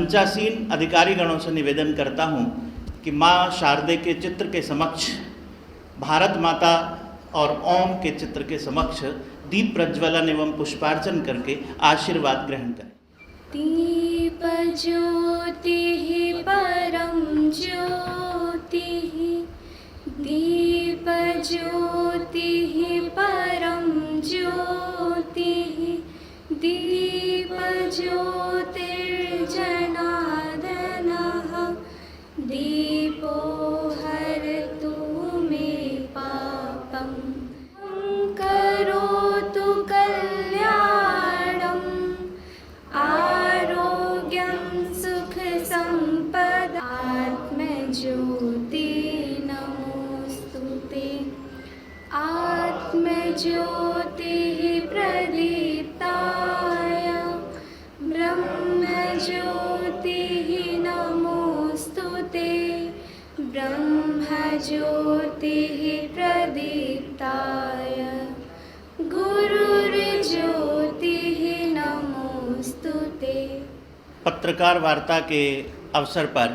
मंचासीन अधिकारी गणों से निवेदन करता हूँ कि माँ शारदे के चित्र के समक्ष, भारत माता और ओम के चित्र के समक्ष दीप प्रज्वलन एवं पुष्पार्चन करके आशीर्वाद ग्रहण करें। दीप ज्योतिः परं ज्योतिः, दीप ज्योतिः परं ज्योतिः, दीप ज्योतिर्जनार्दनः, दीपो हरतु मे पापम्, करोतु कल्याणम्, आरोग्यं सुख संपदा, आत्मज्योति नमोस्तुते, आत्मज्योतिः प्रदीप्ताय, ब्रह्मज्योतिः नमोस्तुते, ब्रह्मज्योतिः प्रदीप्ताय, गुरुर्ज्योतिः नमोस्तुते। पत्रकार वार्ता के अवसर पर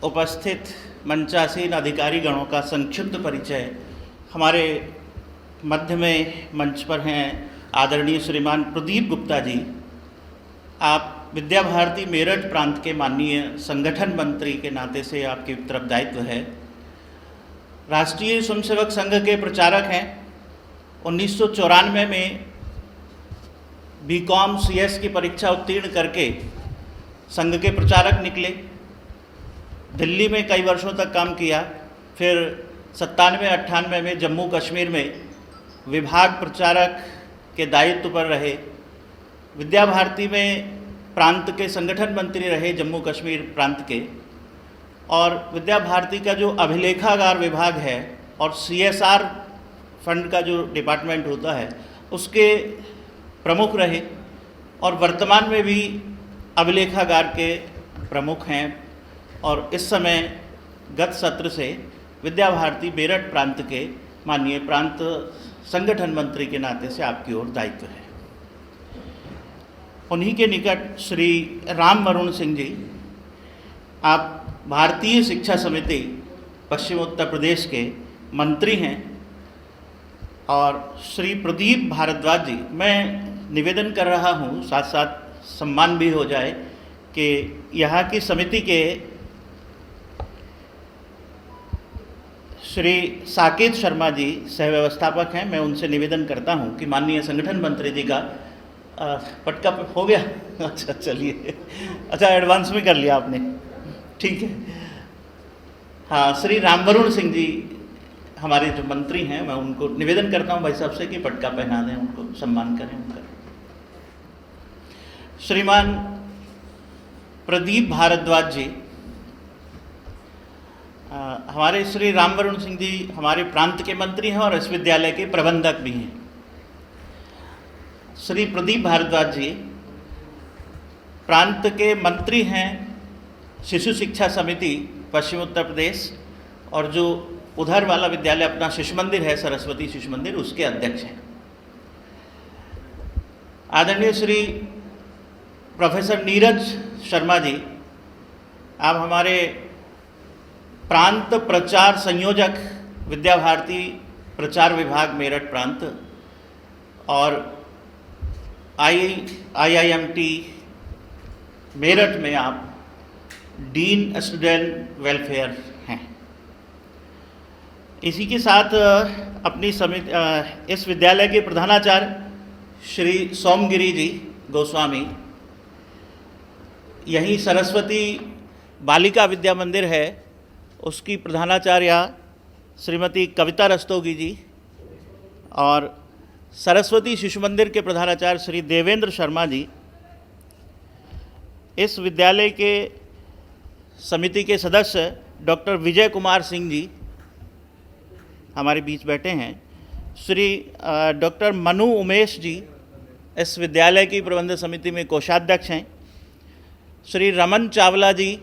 उपस्थित मंचासीन अधिकारी गणों का संक्षिप्त परिचय। हमारे मध्य में मंच पर हैं आदरणीय श्रीमान प्रदीप गुप्ता जी। आप विद्या भारती मेरठ प्रांत के माननीय संगठन मंत्री के नाते से आपकी तरफ दायित्व है। राष्ट्रीय स्वयंसेवक संघ के प्रचारक हैं। 1994 में बीकॉम CS की परीक्षा उत्तीर्ण करके संघ के प्रचारक निकले। दिल्ली में कई वर्षों तक काम किया। फिर 97-98 में जम्मू कश्मीर में विभाग प्रचारक के दायित्व पर रहे। विद्या भारती में प्रांत के संगठन मंत्री रहे, जम्मू कश्मीर प्रांत के। और विद्या भारती का जो अभिलेखागार विभाग है और CSR फंड का जो डिपार्टमेंट होता है उसके प्रमुख रहे, और वर्तमान में भी अभिलेखागार के प्रमुख हैं। और इस समय गत सत्र से विद्या भारती मेरठ प्रांत के माननीय प्रांत संगठन मंत्री के नाते से आपकी ओर दायित्व है। उन्हीं के निकट श्री राम वरुण सिंह जी, आप भारतीय शिक्षा समिति पश्चिम उत्तर प्रदेश के मंत्री हैं। और श्री प्रदीप भारद्वाज जी, मैं निवेदन कर रहा हूं, साथ साथ सम्मान भी हो जाए कि यहाँ की समिति के श्री साकेत शर्मा जी सह व्यवस्थापक हैं। मैं उनसे निवेदन करता हूं कि माननीय संगठन मंत्री जी का पटका हो गया। अच्छा, चलिए, अच्छा एडवांस में कर लिया आपने, ठीक है। हाँ, श्री राम वरुण सिंह जी हमारे जो मंत्री हैं, मैं उनको निवेदन करता हूं भाई साहब से कि पटका पहना दें, उनको सम्मान करें उनका। श्रीमान प्रदीप भारद्वाज जी, हमारे श्री राम वरुण सिंह जी हमारे प्रांत के मंत्री हैं और इस विद्यालय के प्रबंधक भी हैं। श्री प्रदीप भारद्वाज जी प्रांत के मंत्री हैं, शिशु शिक्षा समिति पश्चिम उत्तर प्रदेश, और जो उधर वाला विद्यालय अपना शिशु मंदिर है, सरस्वती शिशु मंदिर, उसके अध्यक्ष हैं। आदरणीय श्री प्रोफेसर नीरज शर्मा जी, आप हमारे प्रांत प्रचार संयोजक विद्या भारती प्रचार विभाग मेरठ प्रांत और IIMT मेरठ में आप डीन स्टूडेंट वेलफेयर हैं। इसी के साथ अपनी समिति इस विद्यालय के प्रधानाचार्य श्री सोमगिरी जी गोस्वामी, यही सरस्वती बालिका विद्या मंदिर है उसकी प्रधानाचार्य श्रीमती कविता रस्तोगी जी, और सरस्वती शिशु मंदिर के प्रधानाचार्य श्री देवेंद्र शर्मा जी। इस विद्यालय के समिति के सदस्य डॉक्टर विजय कुमार सिंह जी हमारे बीच बैठे हैं। श्री डॉक्टर मनु उमेश जी इस विद्यालय की प्रबंध समिति में कोषाध्यक्ष हैं। श्री रमन चावला जी,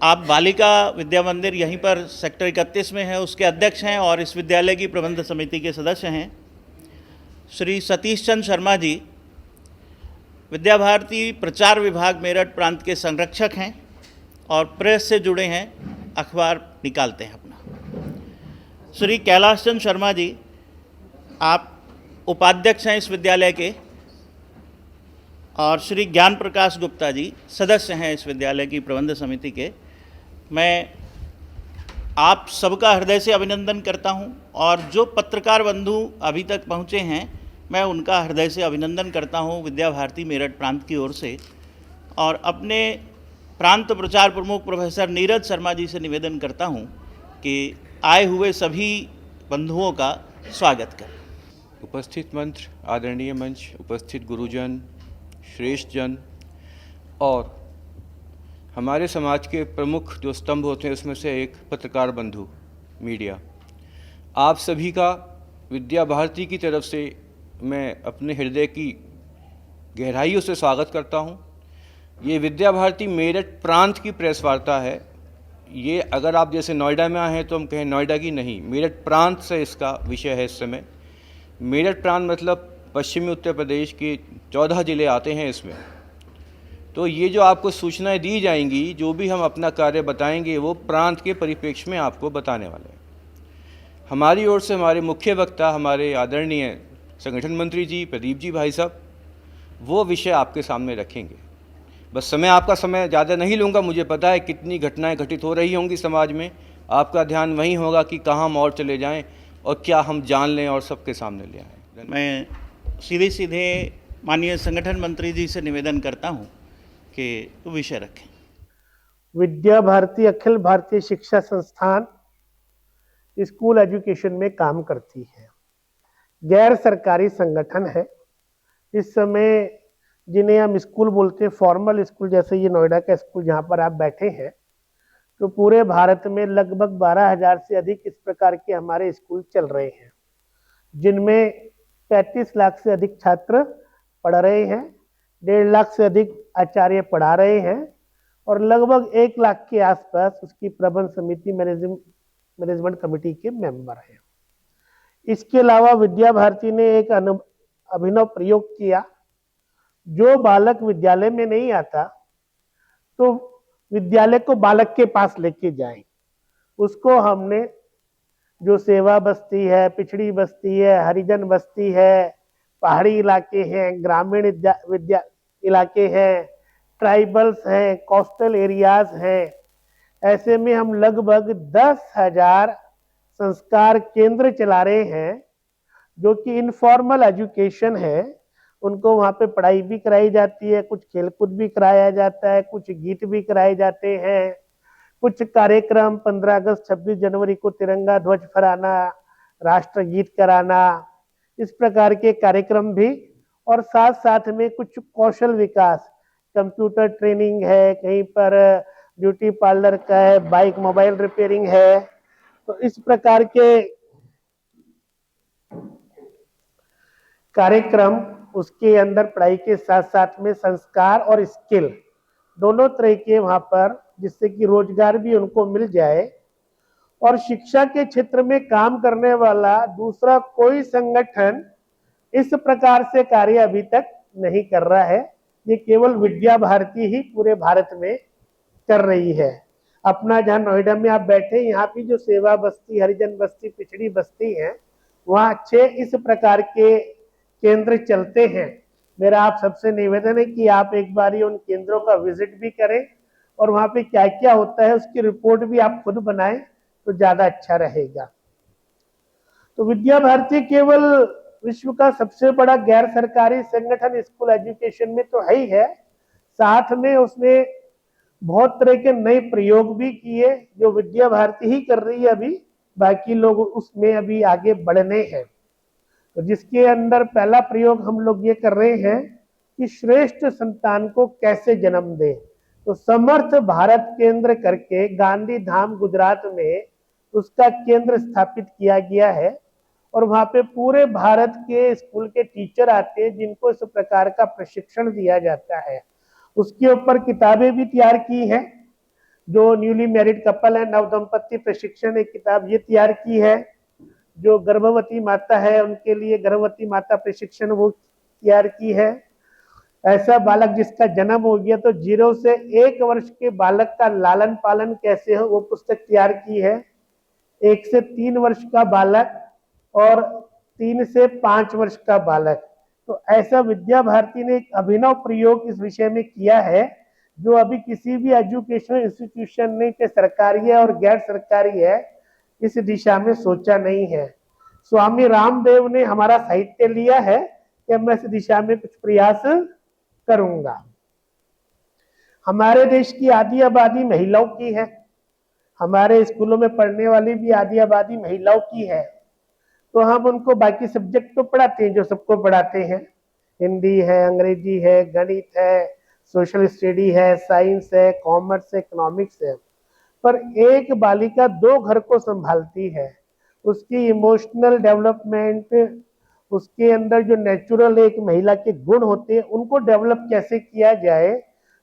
आप बालिका विद्या मंदिर यहीं पर सेक्टर 31 में है, उसके अध्यक्ष हैं और इस विद्यालय की प्रबंध समिति के सदस्य हैं। श्री सतीश चंद्र शर्मा जी विद्या भारती प्रचार विभाग मेरठ प्रांत के संरक्षक हैं और प्रेस से जुड़े हैं, अखबार निकालते हैं अपना। श्री कैलाश चंद शर्मा जी, आप उपाध्यक्ष हैं इस विद्यालय के, और श्री ज्ञान प्रकाश गुप्ता जी सदस्य हैं इस विद्यालय की प्रबंध समिति के। मैं आप सबका हृदय से अभिनंदन करता हूं, और जो पत्रकार बंधु अभी तक पहुंचे हैं मैं उनका हृदय से अभिनंदन करता हूं विद्या भारती मेरठ प्रांत की ओर से। और अपने प्रांत प्रचार प्रमुख प्रोफेसर नीरज शर्मा जी से निवेदन करता हूं कि आए हुए सभी बंधुओं का स्वागत करें। उपस्थित मंत्र, आदरणीय मंच, उपस्थित गुरुजन, श्रेष्ठ जन और हमारे समाज के प्रमुख जो स्तंभ होते हैं उसमें से एक पत्रकार बंधु, मीडिया, आप सभी का विद्या भारती की तरफ से मैं अपने हृदय की गहराइयों से स्वागत करता हूं। ये विद्या भारती मेरठ प्रांत की प्रेस वार्ता है। ये अगर आप जैसे नोएडा में आए हैं तो हम कहें नोएडा की नहीं, मेरठ प्रांत से इसका विषय है इस समय। मेरठ प्रांत मतलब पश्चिमी उत्तर प्रदेश के 14 जिले आते हैं इसमें। तो ये जो आपको सूचनाएं दी जाएंगी, जो भी हम अपना कार्य बताएंगे, वो प्रांत के परिप्रेक्ष्य में आपको बताने वाले हैं। हमारी ओर से हमारे मुख्य वक्ता, हमारे आदरणीय संगठन मंत्री जी, प्रदीप जी भाई साहब, वो विषय आपके सामने रखेंगे। बस आपका समय ज़्यादा नहीं लूँगा। मुझे पता है कितनी घटनाएं घटित हो रही होंगी समाज में। आपका ध्यान वहीं होगा कि कहाँ हम और चले जाएं और क्या हम जान लें और सबके सामने ले आएँ। मैं सीधे माननीय संगठन मंत्री जी से निवेदन करता हूं कि विषय रखें। विद्या भारती अखिल भारतीय शिक्षा संस्थान स्कूल एजुकेशन में काम करती है, गैर सरकारी संगठन है। इस समय जिन्हें हम स्कूल बोलते हैं, फॉर्मल स्कूल, जैसे ये नोएडा का स्कूल जहाँ पर आप बैठे हैं, तो पूरे भारत में लगभग 12,000 से अधिक इस प्रकार के हमारे स्कूल चल रहे हैं, जिनमें 35 लाख से अधिक छात्र पढ़ रहे हैं, 1.5 लाख से अधिक आचार्य पढ़ा रहे हैं, और लगभग 1 लाख के आसपास उसकी प्रबंध समिति मैनेजमेंट कमेटी के मेंबर हैं। इसके अलावा विद्या भारती ने एक अभिनव प्रयोग किया। जो बालक विद्यालय में नहीं आता तो विद्यालय को बालक के पास लेके जाएं। उसको हमने जो सेवा बस्ती है, पिछड़ी बस्ती है, हरिजन बस्ती है, पहाड़ी इलाके हैं, ग्रामीण विद्या इलाके हैं, ट्राइबल्स हैं, कोस्टल एरियाज हैं, ऐसे में हम लगभग 10,000 संस्कार केंद्र चला रहे हैं, जो कि इनफॉर्मल एजुकेशन है। उनको वहाँ पे पढ़ाई भी कराई जाती है, कुछ खेलकूद भी कराया जाता है, कुछ गीत भी कराए जाते हैं, कुछ कार्यक्रम 15 अगस्त 26 जनवरी को तिरंगा ध्वज फहराना, राष्ट्रगीत कराना, इस प्रकार के कार्यक्रम भी, और साथ साथ में कुछ कौशल विकास, कंप्यूटर ट्रेनिंग है, कहीं पर ब्यूटी पार्लर का है, बाइक मोबाइल रिपेयरिंग है। तो इस प्रकार के कार्यक्रम, उसके अंदर पढ़ाई के साथ साथ में संस्कार और स्किल दोनों तरह के वहां पर, जिससे कि रोजगार भी उनको मिल जाए। और शिक्षा के क्षेत्र में काम करने वाला दूसरा कोई संगठन इस प्रकार से कार्य अभी तक नहीं कर रहा है। ये केवल विद्या भारती ही पूरे भारत में कर रही है। अपना जहाँ नोएडा में आप बैठे, यहाँ की जो सेवा बस्ती, हरिजन बस्ती, पिछड़ी बस्ती है, वहाँ 6 इस प्रकार के केंद्र चलते हैं। मेरा आप सबसे निवेदन है कि आप एक बार उन केंद्रों का विजिट भी करें, और वहाँ पे क्या क्या होता है उसकी रिपोर्ट भी आप खुद बनाएं, तो ज्यादा अच्छा रहेगा। तो विद्या भारती केवल विश्व का सबसे बड़ा गैर सरकारी संगठन स्कूल एजुकेशन में तो है ही है, साथ में उसने बहुत तरह के नए प्रयोग भी किए, जो विद्या भारती ही कर रही है अभी, बाकी लोग उसमें अभी आगे बढ़ने हैं। तो जिसके अंदर पहला प्रयोग हम लोग ये कर रहे हैं कि श्रेष्ठ संतान को कैसे जन्म दे। तो समर्थ भारत केंद्र करके गांधी धाम गुजरात में उसका केंद्र स्थापित किया गया है, और वहां पे पूरे भारत के स्कूल के टीचर आते हैं, जिनको इस प्रकार का प्रशिक्षण दिया जाता है। उसके ऊपर किताबें भी तैयार की हैं। जो न्यूली मैरिड कपल है, नवदंपति प्रशिक्षण एक किताब ये तैयार की है। जो गर्भवती माता है उनके लिए गर्भवती माता प्रशिक्षण वो तैयार की है। ऐसा बालक जिसका जन्म हो गया तो 0 से 1 वर्ष के बालक का लालन पालन कैसे हो वो पुस्तक तैयार की है। 1 से 3 वर्ष का बालक और 3 से 5 वर्ष का बालक, तो ऐसा विद्या भारती ने एक अभिनव प्रयोग इस विषय में किया है जो अभी किसी भी एजुकेशनल इंस्टीट्यूशन ने, चाहे सरकारी है और गैर सरकारी है, इस दिशा में सोचा नहीं है। स्वामी रामदेव ने हमारा साहित्य लिया है कि मैं इस दिशा में कुछ प्रयास करूंगा। हमारे देश की आधी आबादी महिलाओं की है, हमारे स्कूलों में पढ़ने वाली भी आधी आबादी महिलाओं की है, तो हम उनको बाकी सब्जेक्ट तो पढ़ाते हैं जो सबको पढ़ाते हैं, हिंदी है, अंग्रेजी है, गणित है, सोशल स्टडी है, साइंस है, कॉमर्स है, इकोनॉमिक्स है, पर एक बालिका 2 घर को संभालती है। उसकी इमोशनल डेवलपमेंट, उसके अंदर जो नेचुरल एक महिला के गुण होते हैं उनको डेवलप कैसे किया जाए,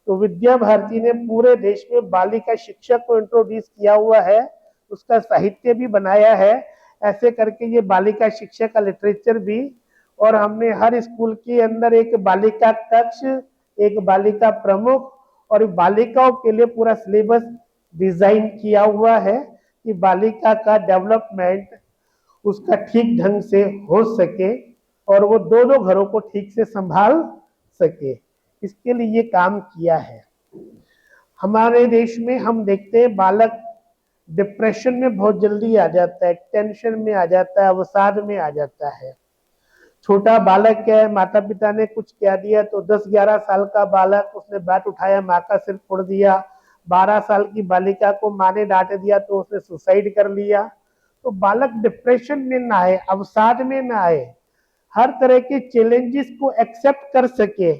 तो विद्या भारती ने पूरे देश में बालिका शिक्षा को इंट्रोड्यूस किया हुआ है, उसका साहित्य भी बनाया है। ऐसे करके ये बालिका शिक्षा का लिटरेचर भी, और हमने हर स्कूल के अंदर एक बालिका कक्ष, एक बालिका प्रमुख और बालिकाओं के लिए पूरा सिलेबस डिजाइन किया हुआ है कि बालिका का डेवलपमेंट उसका ठीक ढंग से हो सके और वो दोनों घरों को ठीक से संभाल सके, इसके लिए ये काम किया है। हमारे देश में हम देखते हैं बालक डिप्रेशन में बहुत जल्दी आ जाता है, टेंशन में आ जाता है, अवसाद में आ जाता है। छोटा बालक है, माता पिता ने कुछ कह दिया तो 10-11 साल का बालक, उसने बैट उठाया, माँ का सिर फोड़ दिया। 12 साल की बालिका को माँ ने डांट दिया तो उसने सुसाइड कर लिया। तो बालक डिप्रेशन में ना आए, अवसाद में ना आए, हर तरह के चैलेंजेस को एक्सेप्ट कर सके,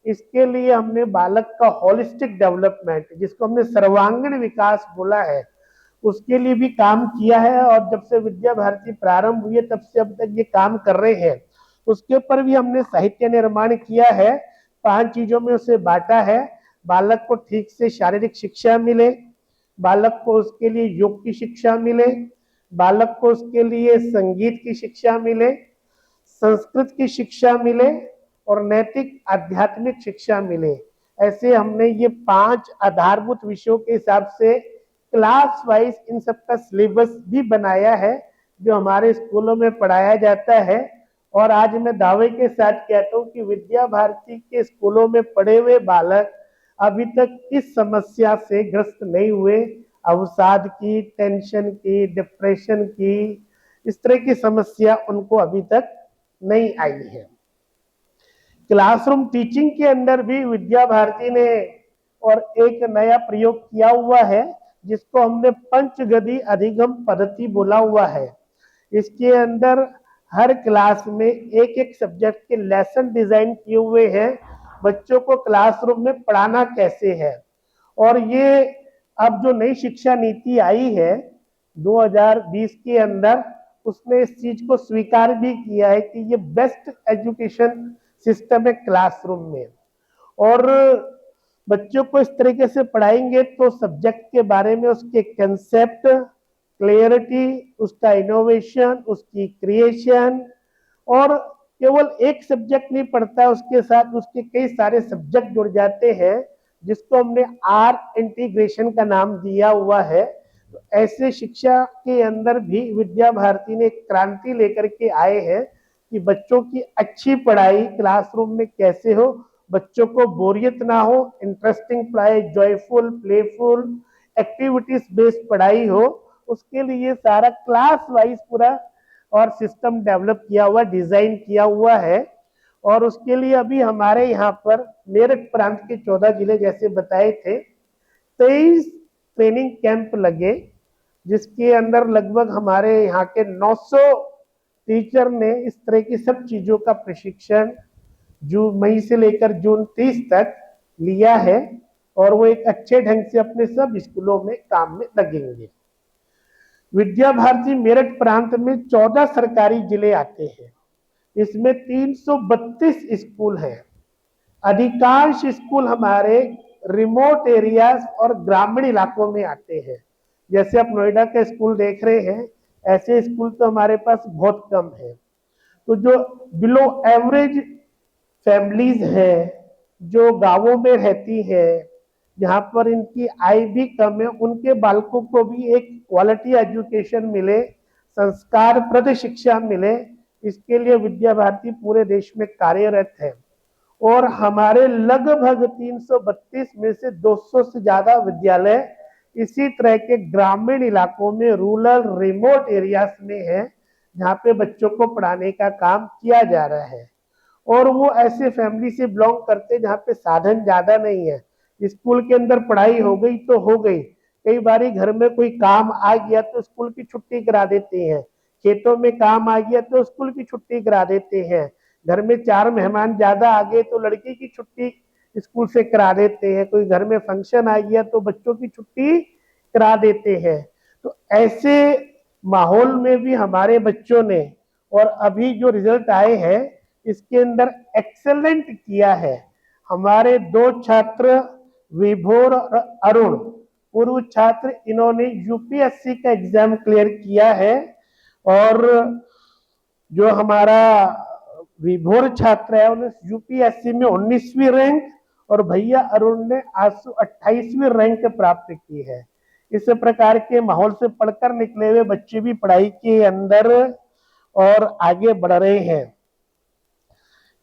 इसके लिए हमने बालक का होलिस्टिक डेवलपमेंट, जिसको हमने सर्वांगीण विकास बोला है, उसके लिए भी काम किया है। और जब से विद्या भारती प्रारंभ हुई है तब से अब तक ये काम कर रहे हैं। उसके ऊपर भी हमने साहित्य निर्माण किया है, 5 चीजों में उसे बांटा है। बालक को ठीक से शारीरिक शिक्षा मिले, बालक को उसके लिए योग की शिक्षा मिले, बालक को उसके लिए संगीत की शिक्षा मिले, संस्कृत की शिक्षा मिले और नैतिक आध्यात्मिक शिक्षा मिले। ऐसे हमने ये 5 आधारभूत विषयों के हिसाब से क्लास वाइज इन सबका सिलेबस भी बनाया है जो हमारे स्कूलों में पढ़ाया जाता है। और आज मैं दावे के साथ कहता हूँ कि विद्या भारती के स्कूलों में पढ़े हुए बालक अभी तक इस समस्या से ग्रस्त नहीं हुए, अवसाद की, टेंशन की, डिप्रेशन की, इस तरह की समस्या उनको अभी तक नहीं आई है। क्लासरूम टीचिंग के अंदर भी विद्या भारती ने और एक नया प्रयोग किया हुआ है जिसको हमने पंचगदी अधिगम पद्धति बोला हुआ है। इसके अंदर हर क्लास में एक एक सब्जेक्ट के लेसन डिजाइन किए हुए हैं, बच्चों को क्लासरूम में पढ़ाना कैसे है। और ये अब जो नई शिक्षा नीति आई है 2020 के अंदर, उसने इस चीज को स्वीकार भी किया है कि ये बेस्ट एजुकेशन सिस्टम है क्लासरूम में। और बच्चों को इस तरीके से पढ़ाएंगे तो सब्जेक्ट के बारे में उसके कंसेप्ट, क्लियरिटी, उसका इनोवेशन, उसकी क्रिएशन, और केवल एक सब्जेक्ट नहीं पढ़ता है, उसके साथ उसके कई सारे सब्जेक्ट जुड़ जाते हैं जिसको हमने आर इंटीग्रेशन का नाम दिया हुआ है। तो ऐसे शिक्षा के अंदर भी विद्या भारती ने क्रांति लेकर के आए हैं कि बच्चों की अच्छी पढ़ाई क्लासरूम में कैसे हो, बच्चों को बोरियत ना हो, इंटरेस्टिंग पढ़ाई, जॉयफुल, प्लेफुल, एक्टिविटीज बेस्ड पढ़ाई हो, उसके लिए सारा क्लास वाइज पूरा और सिस्टम डेवलप किया हुआ, डिजाइन किया हुआ है। और उसके लिए अभी हमारे यहाँ पर मेरठ प्रांत के 14 जिले जैसे बताए थे, 23 ट्रेनिंग कैंप लगे जिसके अंदर लगभग हमारे यहाँ के 900 टीचर ने इस तरह की सब चीजों का प्रशिक्षण जून मई से लेकर जून 30 तक लिया है और वो एक अच्छे ढंग से अपने सब स्कूलों में काम में लगेंगे। विद्या भारती मेरठ प्रांत में 14 सरकारी जिले आते हैं, इसमें 332 स्कूल हैं। अधिकांश स्कूल हमारे रिमोट एरियाज और ग्रामीण इलाकों में आते हैं। जैसे आप नोएडा का स्कूल देख रहे हैं, ऐसे स्कूल तो हमारे पास बहुत कम है। तो जो बिलो एवरेज फैमिलीज हैं, जो गांवों में रहती है, जहाँ पर इनकी आय भी कम है, उनके बालकों को भी एक क्वालिटी एजुकेशन मिले, संस्कारप्रद शिक्षा मिले, इसके लिए विद्या भारती पूरे देश में कार्यरत है। और हमारे लगभग 332 में से 200 से ज्यादा विद्यालय इसी तरह के ग्रामीण इलाकों में, रूरल रिमोट एरियाज में है, जहाँ पे बच्चों को पढ़ाने का काम किया जा रहा है। और वो ऐसे फैमिली से बिलोंग करते हैं जहाँ पे साधन ज्यादा नहीं है, स्कूल के अंदर पढ़ाई हो गई तो हो गई, कई बार घर में कोई काम आ गया तो स्कूल की छुट्टी करा देते हैं, खेतों में काम आ गया तो स्कूल की छुट्टी करा देते हैं, घर में 4 मेहमान ज्यादा आ गए तो लड़की की छुट्टी स्कूल से करा देते हैं, कोई घर में फंक्शन आ गया तो बच्चों की छुट्टी करा देते हैं। तो ऐसे माहौल में भी हमारे बच्चों ने, और अभी जो रिजल्ट आए हैं इसके अंदर एक्सेलेंट किया है। हमारे 2 छात्र विभोर और अरुण, पूर्व छात्र, इन्होंने यूपीएससी का एग्जाम क्लियर किया है। और जो हमारा विभोर छात्र है उन्हें यूपीएससी में 19वीं रैंक, और भैया अरुण ने 828वीं रैंक प्राप्त की है। इस प्रकार के माहौल से पढ़कर निकले हुए बच्चे भी पढ़ाई के अंदर और आगे बढ़ रहे हैं।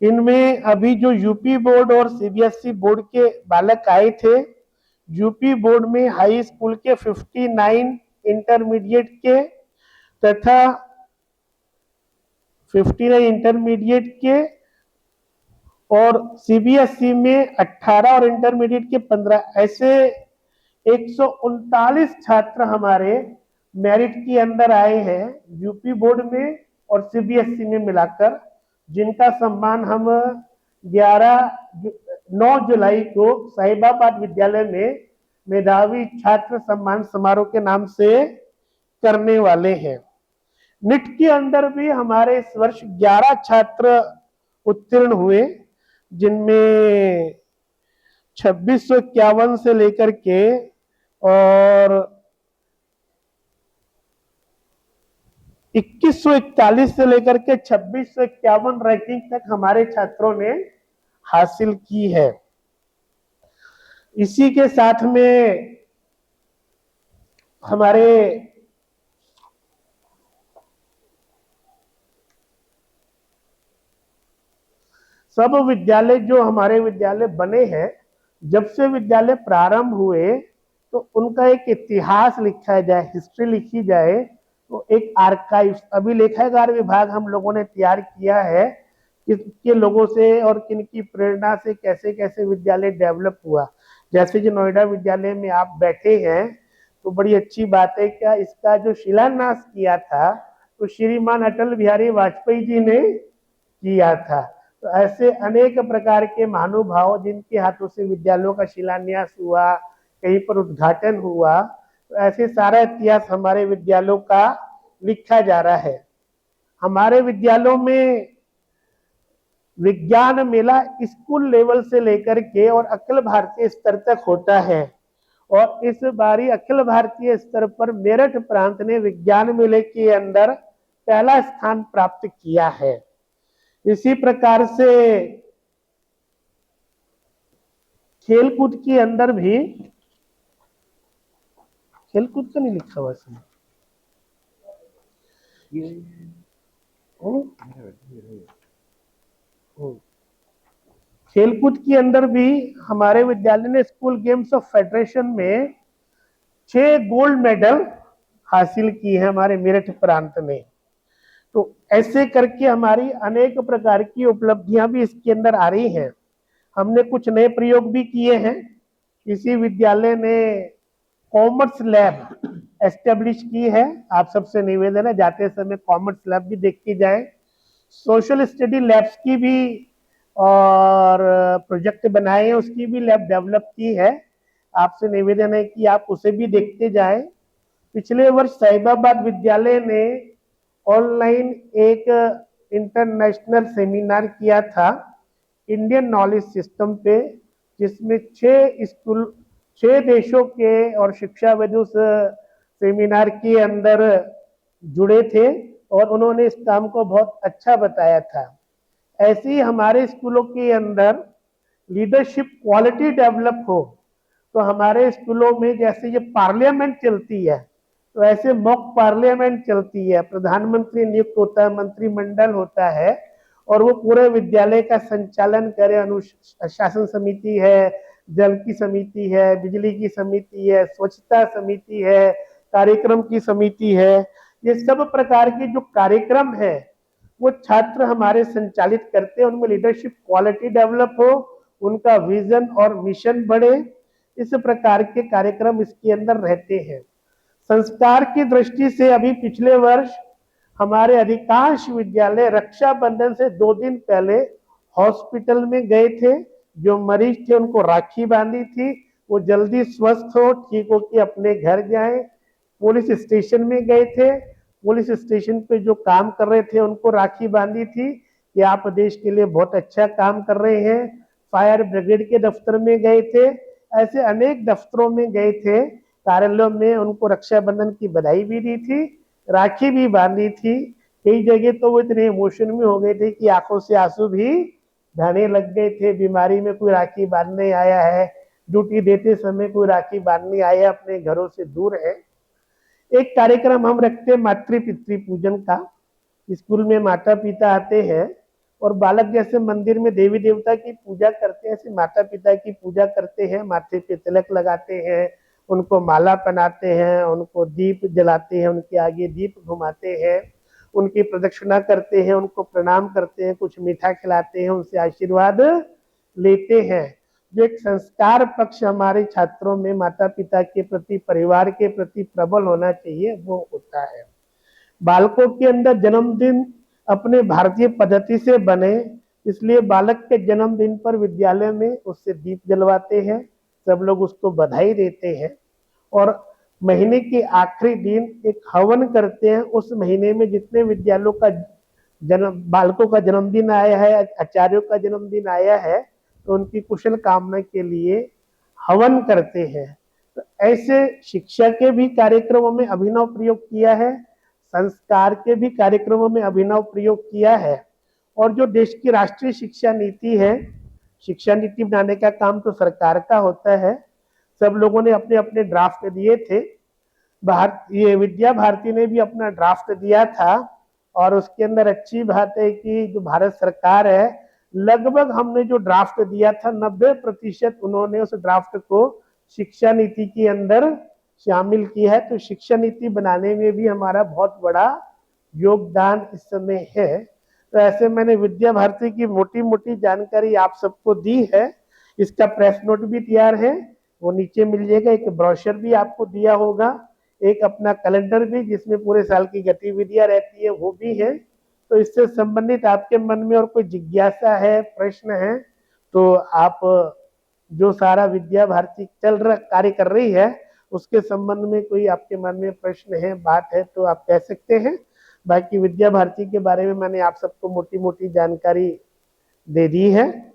इनमें अभी जो यूपी बोर्ड और सीबीएसई बोर्ड के बालक आए थे, यूपी बोर्ड में हाई स्कूल के 59, इंटरमीडिएट के तथा 59 इंटरमीडिएट के, और सीबीएसई में 18 और इंटरमीडिएट के 15, ऐसे 139 छात्र हमारे मेरिट के अंदर आए हैं यूपी बोर्ड में और सीबीएसई में मिलाकर, जिनका सम्मान हम 9 जुलाई को साहिबाबाद विद्यालय में मेधावी छात्र सम्मान समारोह के नाम से करने वाले हैं। निट के अंदर भी हमारे इस वर्ष 11 छात्र उत्तीर्ण हुए, जिनमें 2651 से लेकर के और 2141 से लेकर के 2651 रैंकिंग तक हमारे छात्रों ने हासिल की है। इसी के साथ में हमारे सब विद्यालय, जो हमारे विद्यालय बने हैं, जब से विद्यालय प्रारंभ हुए तो उनका एक इतिहास लिखा जाए, हिस्ट्री लिखी जाए, तो एक आर्काइव्स अभी लेखागार विभाग हम लोगों ने तैयार किया है, किसके लोगों से और किन की प्रेरणा से कैसे कैसे विद्यालय डेवलप हुआ। जैसे कि नोएडा विद्यालय में आप बैठे हैं तो बड़ी अच्छी बात है, क्या इसका जो शिलान्यास किया था तो श्रीमान अटल बिहारी वाजपेयी जी ने किया था। तो ऐसे अनेक प्रकार के महानुभाव जिनके हाथों से विद्यालयों का शिलान्यास हुआ, कहीं पर उद्घाटन हुआ, तो ऐसे सारा इतिहास हमारे विद्यालयों का लिखा जा रहा है। हमारे विद्यालयों में विज्ञान मेला स्कूल लेवल से लेकर के और अखिल भारतीय स्तर तक होता है, और इस बारी अखिल भारतीय स्तर पर मेरठ प्रांत ने विज्ञान मेले के अंदर पहला स्थान प्राप्त किया है। इसी प्रकार से खेलकूद के अंदर भी, खेलकूद का नहीं लिखा हुआ इसमें, खेलकूद के अंदर भी हमारे विद्यालय ने स्कूल गेम्स ऑफ फेडरेशन में 6 गोल्ड मेडल हासिल की है हमारे मेरठ प्रांत ने। तो ऐसे करके हमारी अनेक प्रकार की उपलब्धियां भी इसके अंदर आ रही हैं। हमने कुछ नए प्रयोग भी किए हैं। इसी विद्यालय ने कॉमर्स लैब एस्टेब्लिश की है। आप सबसे निवेदन है जाते समय कॉमर्स लैब भी देख के जाए। सोशल स्टडी लैब्स की भी और प्रोजेक्ट बनाए हैं, उसकी भी लैब डेवलप की है। आपसे निवेदन है कि आप उसे भी देखते जाएं। पिछले वर्ष साहिबाबाद विद्यालय ने ऑनलाइन एक इंटरनेशनल सेमिनार किया था इंडियन नॉलेज सिस्टम पे, जिसमें 6 देशों के और शिक्षाविद उस सेमिनार के अंदर जुड़े थे और उन्होंने इस काम को बहुत अच्छा बताया था। ऐसे ही हमारे स्कूलों के अंदर लीडरशिप क्वालिटी डेवलप हो, तो हमारे स्कूलों में जैसे ये पार्लियामेंट चलती है, तो ऐसे मॉक पार्लियामेंट चलती है। प्रधानमंत्री नियुक्त होता है, मंत्रिमंडल होता है, और वो पूरे विद्यालय का संचालन करे। अनुशासन समिति है, जल की समिति है, बिजली की समिति है, स्वच्छता समिति है, कार्यक्रम की समिति है। ये सब प्रकार के जो कार्यक्रम है वो छात्र हमारे संचालित करते हैं। उनमें लीडरशिप क्वालिटी डेवलप हो, उनका विजन और मिशन बढ़े, इस प्रकार के कार्यक्रम इसके अंदर रहते हैं। संस्कार की दृष्टि से अभी पिछले वर्ष हमारे अधिकांश विद्यालय रक्षाबंधन से 2 दिन पहले हॉस्पिटल में गए थे। जो मरीज थे उनको राखी बांधी थी, वो जल्दी स्वस्थ हो, ठीक हो के अपने घर जाएं। पुलिस स्टेशन में गए थे, पुलिस स्टेशन पे जो काम कर रहे थे उनको राखी बांधी थी कि आप देश के लिए बहुत अच्छा काम कर रहे हैं। फायर ब्रिगेड के दफ्तर में गए थे, ऐसे अनेक दफ्तरों में गए थे, कार्यालयों में उनको रक्षाबंधन की बधाई भी दी थी, राखी भी बांधी थी। कई जगह तो वो इतने इमोशन में हो गए थे कि आंखों से आंसू भी बहने लग गए थे। बीमारी में कोई राखी बांधने आया है, ड्यूटी देते समय कोई राखी बांधने आया, अपने घरों से दूर है। एक कार्यक्रम हम रखते हैं मातृ पितृ पूजन का। स्कूल में माता पिता आते हैं और बालक जैसे मंदिर में देवी देवता की पूजा करते हैं, ऐसे माता पिता की पूजा करते हैं। माथे पे तिलक लगाते हैं, उनको माला पहनाते हैं, उनको दीप जलाते हैं, उनके आगे दीप घुमाते हैं, उनकी प्रदक्षिणा करते हैं, उनको प्रणाम करते हैं, कुछ मीठा खिलाते हैं, उनसे आशीर्वाद लेते हैं। जो एक संस्कार पक्ष हमारे छात्रों में माता पिता के प्रति, परिवार के प्रति प्रबल होना चाहिए, वो होता है। बालकों के अंदर जन्मदिन अपने भारतीय पद्धति से बने, इसलिए बालक के जन्मदिन पर विद्यालय में उससे दीप जलवाते हैं, सब लोग उसको बधाई देते हैं। और महीने के आखिरी दिन एक हवन करते हैं। उस महीने में जितने विद्यालयों का बालकों का जन्मदिन आया है, आचार्यों का जन्मदिन आया है, तो उनकी कुशल कामना के लिए हवन करते हैं। तो ऐसे शिक्षा के भी कार्यक्रमों में अभिनव प्रयोग किया है, संस्कार के भी कार्यक्रमों में अभिनव प्रयोग किया है। और जो देश की राष्ट्रीय शिक्षा नीति है, शिक्षा नीति बनाने का काम तो सरकार का होता है। सब लोगों ने अपने अपने ड्राफ्ट दिए थे। ये विद्या भारती ने भी अपना ड्राफ्ट दिया था, और उसके अंदर अच्छी बात है कि जो भारत सरकार है, लगभग हमने जो ड्राफ्ट दिया था 90% उन्होंने उस ड्राफ्ट को शिक्षा नीति के अंदर शामिल किया है। तो शिक्षा नीति बनाने में भी हमारा बहुत बड़ा योगदान इस समय है। तो ऐसे मैंने विद्या भारती की मोटी मोटी जानकारी आप सबको दी है। इसका प्रेस नोट भी तैयार है, वो नीचे मिल जाएगा। एक ब्रोशर भी आपको दिया होगा, एक अपना कैलेंडर भी जिसमें पूरे साल की गतिविधियां रहती है वो भी है। तो इससे संबंधित आपके मन में और कोई जिज्ञासा है, प्रश्न है, तो आप जो सारा विद्या भारती कार्य कर रही है उसके संबंध में कोई आपके मन में प्रश्न है, बात है, तो आप कह सकते हैं। बाकी विद्या भारती के बारे में मैंने आप सबको मोटी मोटी जानकारी दे दी है।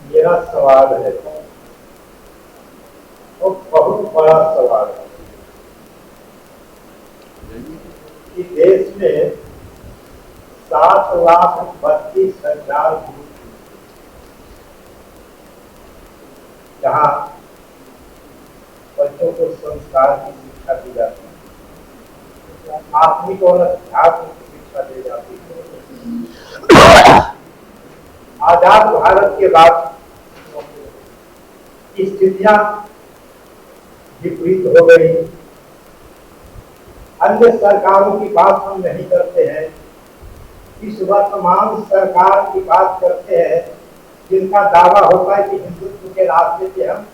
मेरा सवाल है और बहुत बड़ा सवाल है कि देश में 7,32,000 जहाँ बच्चों को संस्कार की शिक्षा दी जाती है, आत्मिक और अध्यात्म की शिक्षा दी जाती है। आजाद भारत के बाद स्थितियां विपरीत हो गई। अन्य सरकारों की बात हम नहीं करते हैं, इस वर्तमान सरकार की बात करते हैं जिनका दावा होता है कि हिंदुत्व के रास्ते पे हम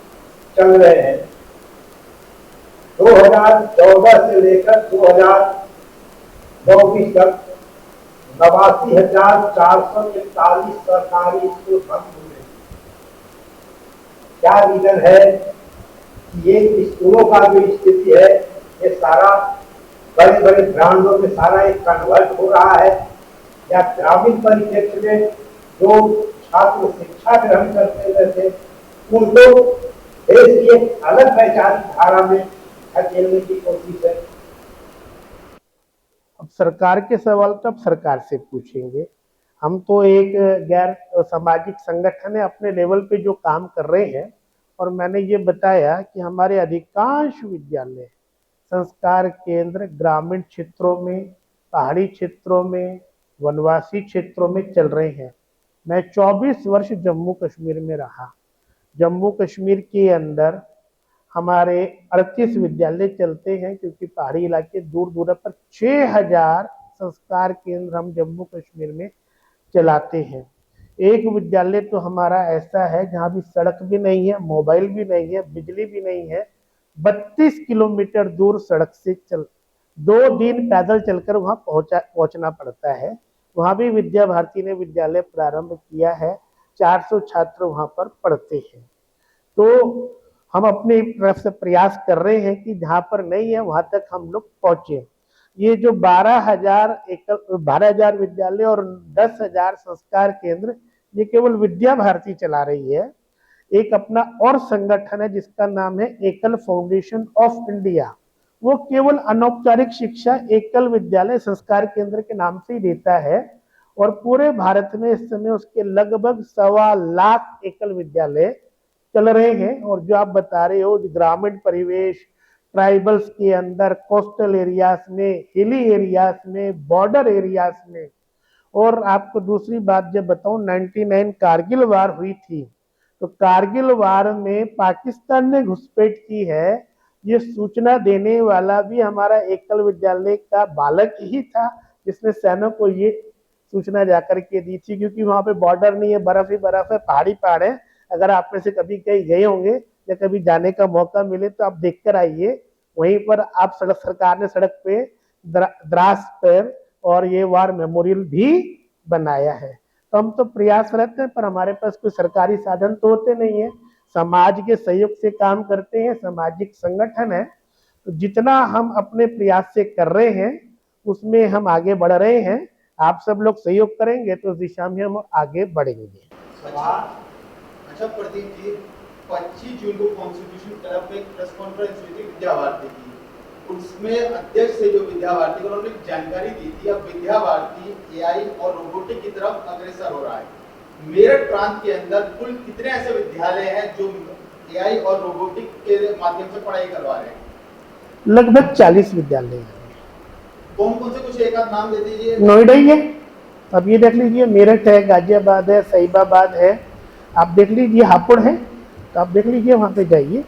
चल रहे हैं। 2014 से लेकर 2024 तक 82,441 सरकारी स्कूल बंद हुए। क्या रीजन है कि ये स्कूलों का जो स्थिति है, ये सारा बड़े बड़े ब्रांडों में सारा एक कन्वर्ट हो रहा है, या ग्रामीण परिक्षेत्र में जो छात्र शिक्षा ग्रहण करते थे उनको देश की एक अलग वैचारिक धारा में धकेलने की कोशिश है। अब सरकार के सवाल तो अब सरकार से पूछेंगे। हम तो एक गैर सामाजिक संगठन है, अपने लेवल पे जो काम कर रहे हैं। और मैंने ये बताया कि हमारे अधिकांश विद्यालय संस्कार केंद्र ग्रामीण क्षेत्रों में, पहाड़ी क्षेत्रों में, वनवासी क्षेत्रों में चल रहे हैं। मैं 24 वर्ष जम्मू कश्मीर में रहा। जम्मू कश्मीर के अंदर हमारे 38 विद्यालय चलते हैं, क्योंकि पहाड़ी इलाके दूर दूर पर 6000 संस्कार केंद्र हम जम्मू कश्मीर में चलाते हैं। एक विद्यालय तो हमारा ऐसा है जहाँ भी सड़क भी नहीं है, मोबाइल भी नहीं है, बिजली भी नहीं है। 32 किलोमीटर दूर सड़क से 2 दिन पैदल चलकर वहाँ पहुँचना पड़ता है। वहाँ भी विद्या भारती ने विद्यालय प्रारंभ किया है। 400 छात्र वहाँ पर पढ़ते हैं। तो हम अपनी तरफ से प्रयास कर रहे हैं कि जहाँ पर नहीं है वहाँ तक हम लोग पहुँचे। ये जो 12,000 विद्यालय और 10,000 संस्कार केंद्र, ये केवल विद्या भारती चला रही है। एक अपना और संगठन है जिसका नाम है एकल फाउंडेशन ऑफ इंडिया। वो केवल अनौपचारिक शिक्षा एकल विद्यालय संस्कार केंद्र के नाम से ही देता है। और पूरे भारत में इस समय उसके लगभग 1.25 लाख एकल विद्यालय चल रहे हैं। और जो आप बता रहे हो, ग्रामीण परिवेश, ट्राइबल्स के अंदर, कोस्टल एरियाज में, हिली एरियाज में, बॉर्डर एरियाज में। और आपको दूसरी बात जब बताऊं, 99 कारगिल वार हुई थी, तो कारगिल वार में पाकिस्तान ने घुसपैठ की है, ये सूचना देने वाला भी हमारा एकल विद्यालय का बालक ही था, जिसने सैनिकों को ये सूचना जाकर के दी थी। क्योंकि वहां पे बॉर्डर नहीं है, बर्फ ही बर्फ है, पहाड़ी पहाड़ है। अगर आप में से कभी कहीं गए होंगे या कभी जाने का मौका मिले तो आप देख कर आइए। वहीं पर आप सरकार ने सड़क पे द्रास पर और ये वार मेमोरियल भी बनाया है। तो हम तो प्रयासरत हैं, पर हमारे पास कोई सरकारी साधन तो होते नहीं है। समाज के सहयोग से काम करते हैं, सामाजिक संगठन है। तो जितना हम अपने प्रयास से कर रहे हैं उसमें हम आगे बढ़ रहे हैं। आप सब लोग सहयोग करेंगे तो उस दिशा में हम आगे बढ़ेंगे। अच्छा प्रदीप जी, 25 जून को कॉन्स्टिट्यूशन क्लब में प्रेस कॉन्फ्रेंस हुई थी विद्या भारती की। उसमें अध्यक्ष से जो विद्या भारती को उन्होंने जानकारी दी थी, अब विद्या भारती एआई और रोबोटिक की तरफ अग्रसर हो रहा है। मेरठ प्रांत के अंदर कुल कितने ऐसे विद्यालय हैं जो एआई और रोबोटिक के माध्यम से पढ़ाई करवा रहे हैं? लगभग 40 विद्यालय हैं। कौन कौन से, कुछ एक आध नाम दे दीजिए। नोएडा ही है, अब ये देख लीजिए, मेरठ है, गाजियाबाद है, सईबाबाद है, आप देख लीजिए, हापुड़ है, तो आप देख लीजिए, वहां पे जाइए।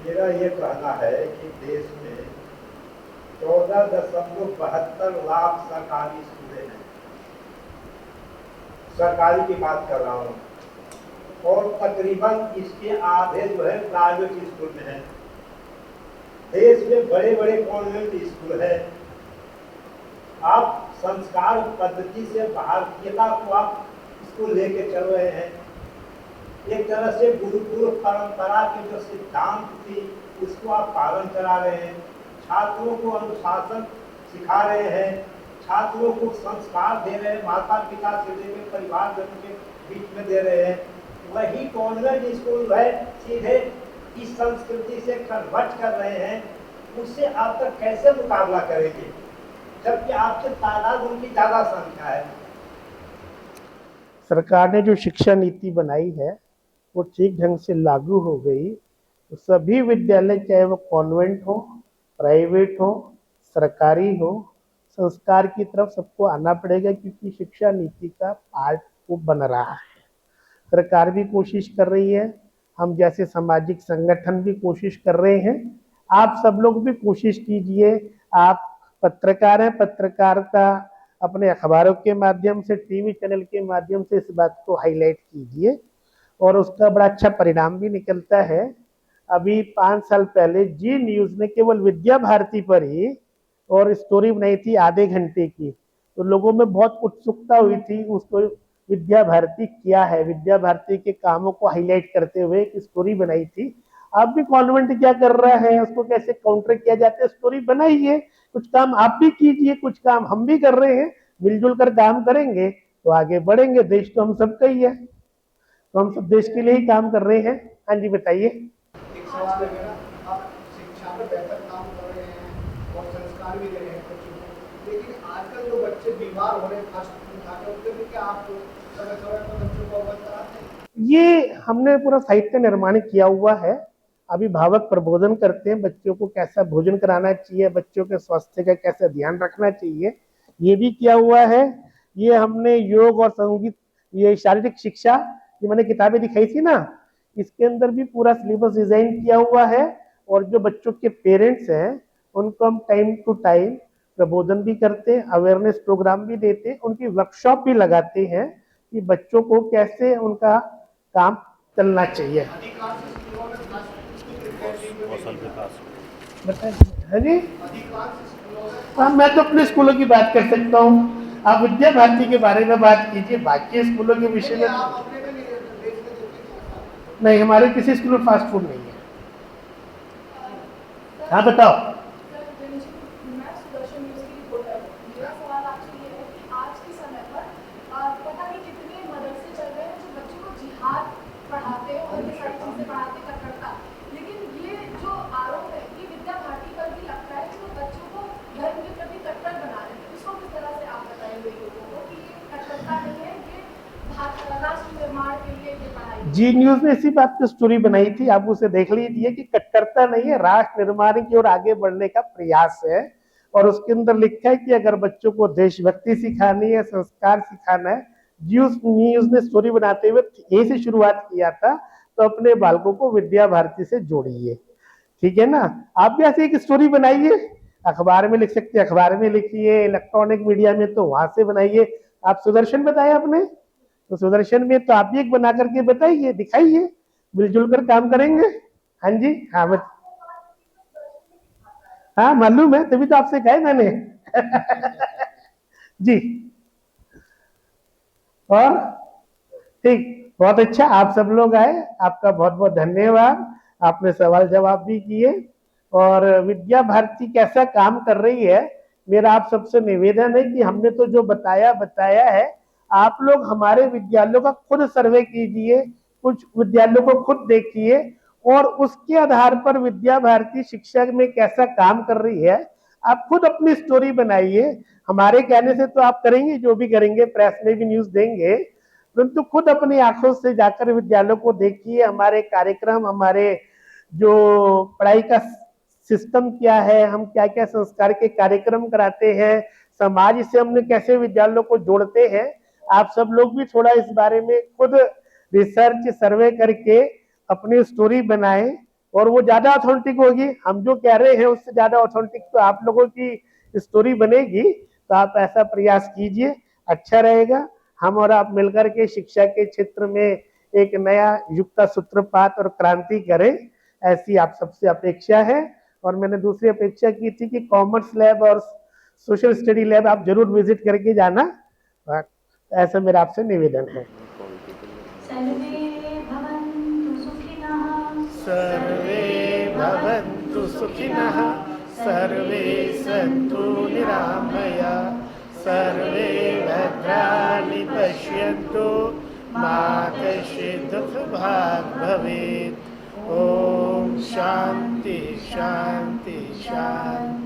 मेरा ये कहना है कि देश में 14.72 लाख सरकारी स्कूल हैं। सरकारी की बात कर रहा हूँ। और तकरीबन इसके आधे जो है प्राइवेट स्कूल में है। देश में बड़े बड़े कॉन्वेंट स्कूल है। आप संस्कार पद्धति से भारतीयता को आप स्कूल लेके चल रहे हैं। एक तरह से गुरुकुल परंपरा की जो सिद्धांत थी उसको आप पालन करा रहे हैं। छात्रों को अनुशासन सिखा रहे हैं, छात्रों को संस्कार दे रहे हैं, माता पिता से लेकर परिवार जनों के बीच में दे रहे हैं। वही कॉन्वेंट स्कूल है सीधे इस संस्कृति से कन्वर्ट कर रहे हैं। उससे आप तक कैसे मुकाबला करेंगे जबकि आपसे तादाद उनकी ज्यादा संख्या है। सरकार ने जो शिक्षा नीति बनाई है वो ठीक ढंग से लागू हो गई। तो सभी विद्यालय, चाहे वो कॉन्वेंट हो, प्राइवेट हो, सरकारी हो, संस्कार की तरफ सबको आना पड़ेगा, क्योंकि शिक्षा नीति का पार्ट वो बन रहा है। सरकार भी कोशिश कर रही है, हम जैसे सामाजिक संगठन भी कोशिश कर रहे हैं। आप सब लोग भी कोशिश कीजिए। आप पत्रकार हैं, पत्रकारिता अपने अखबारों के माध्यम से, टीवी चैनल के माध्यम से इस बात को हाईलाइट कीजिए और उसका बड़ा अच्छा परिणाम भी निकलता है। अभी 5 साल पहले जी न्यूज़ ने केवल विद्या भारती पर ही और स्टोरी बनाई थी आधे घंटे की, तो लोगों में बहुत उत्सुकता हुई थी। उसको विद्या भारती क्या है, विद्या भारती के कामों को हाईलाइट करते हुए एक स्टोरी बनाई थी। अब भी कॉन्वेंट क्या कर रहा है, उसको कैसे काउंटर किया जाता है, स्टोरी बनाइए। कुछ काम आप भी कीजिए, कुछ काम हम भी कर रहे हैं। मिलजुल कर काम करेंगे तो आगे बढ़ेंगे। देश तो हम सबका ही है, तो हम सब देश के लिए ही काम कर रहे हैं। हाँ जी, बताइए। एक सवाल है मेरा, आप शिक्षा में बेहतर काम कर रहे हैं और संस्कार भी दे रहे हैं बच्चों को, लेकिन आजकल जो बच्चे बीमार हो रहे हैं फास्ट फूड खाकर, उसके लिए क्या आप समय समय पर बच्चों को अवगत कराते हैं? ये हमने पूरा साइट का निर्माण किया हुआ है। अभिभावक प्रबोधन करते हैं बच्चों को कैसा भोजन कराना चाहिए, बच्चों के स्वास्थ्य का कैसा ध्यान रखना चाहिए, ये भी किया हुआ है। ये हमने योग और संगीत, ये शारीरिक शिक्षा, ये मैंने किताबें दिखाई थी ना, इसके अंदर भी पूरा सिलेबस डिजाइन किया हुआ है। और जो बच्चों के पेरेंट्स हैं उनको हम टाइम टू टाइम प्रबोधन भी करते हैं, अवेयरनेस प्रोग्राम भी देते हैं, उनकी वर्कशॉप भी लगाते हैं कि बच्चों को कैसे उनका काम चलना चाहिए। अधिकांश स्कूलों में फास्ट फूड की कैंटीन में बताइए। हाँ जी, अधिकांश स्कूलों में हाँ, मैं तो अपने स्कूलों की बात कर सकता हूँ, आप विद्या भारती के बारे में बात कीजिए, बाकी स्कूलों के विषय में आप अपने में देश में देते हैं। नहीं, हमारे किसी स्कूल में फास्ट फूड नहीं है। हाँ बताओ। मैं सुदर्शन न्यूज़ की रिपोर्टर हूँ। मेरा सवाल आपसे ये है कि आज के समय पर पता नहीं कितने मदरसे चल रहे हैं जो बच्चों को जिहाद पढ़ाते हैं और ये सारी चीज़ें पढ़ाते कट्टरता, लेकिन ये जो आरोप है ये विद्या भारती पर भी लगता है कि वो बच्चों को धर्म के प्रति कट्टर बना रहे हैं। इसको किस तरह से आप बताएंगे लोगों को कि ये कट्टरता नहीं है, ये राष्ट्र निर्माण के लिए ये पढ़ाई। जी न्यूज ने इसी बात की स्टोरी बनाई थी, आप उसे देख लीजिए कि कट्टरता नहीं है, राष्ट्र निर्माण की ओर आगे बढ़ने का प्रयास है। और उसके अंदर लिखा है कि अगर बच्चों को देशभक्ति सिखानी है, संस्कार सिखाना है, न्यूज ने स्टोरी बनाते हुए ए से शुरुआत किया था, तो अपने बालकों को विद्या भारती से जोड़िए, ठीक है ना। आप भी ऐसे एक स्टोरी बनाइए, अखबार में लिख सकते हैं, अखबार में लिखिए, इलेक्ट्रॉनिक मीडिया में तो वहां से बनाइए। आप सुदर्शन बताया आपने, तो सुदर्शन में तो आप भी एक बना करके बताइए, दिखाइए, मिलजुल कर काम करेंगे। हाँ जी, हाँ हाँ मालूम है, तभी तो आपसे कहा मैंने जी। और ठीक, बहुत अच्छा, आप सब लोग आए, आपका बहुत बहुत धन्यवाद, आपने सवाल जवाब भी किए। और विद्या भारती कैसा काम कर रही है, मेरा आप सबसे निवेदन है कि हमने तो जो बताया है, आप लोग हमारे विद्यालयों का खुद सर्वे कीजिए, कुछ विद्यालयों को खुद देखिए, और उसके आधार पर विद्या भारती शिक्षा में कैसा काम कर रही है, आप खुद अपनी स्टोरी बनाइए। हमारे कहने से तो आप करेंगे, जो भी करेंगे, प्रेस में भी न्यूज देंगे, परंतु खुद अपनी आंखों से जाकर विद्यालयों को देखिए, हमारे कार्यक्रम, हमारे जो पढ़ाई का सिस्टम क्या है, हम क्या क्या संस्कार के कार्यक्रम कराते हैं, समाज से हमने कैसे विद्यालयों को जोड़ते हैं। आप सब लोग भी थोड़ा इस बारे में खुद रिसर्च सर्वे करके अपनी स्टोरी बनाएं, और वो ज्यादा ऑथेंटिक होगी। हम जो कह रहे हैं उससे ज्यादा ऑथेंटिक तो आप लोगों की स्टोरी बनेगी, तो आप ऐसा प्रयास कीजिए, अच्छा रहेगा। हम और आप मिलकर के शिक्षा के क्षेत्र में एक नया युग का सूत्रपात और क्रांति करें, ऐसी आप सबसे अपेक्षा है। और मैंने दूसरी अपेक्षा की थी कि कॉमर्स लैब और सोशल स्टडी लैब आप जरूर विजिट करके जाना, ऐसा मेरा आपसे निवेदन है। सर्वे भवन्तु सुखिनः, सर्वे सन्तु निरामयाः, सर्वे भद्राणि पश्यन्तु, मा कश्चित् दुःखभाग् भवेत्। ओम शांति शांति शांति।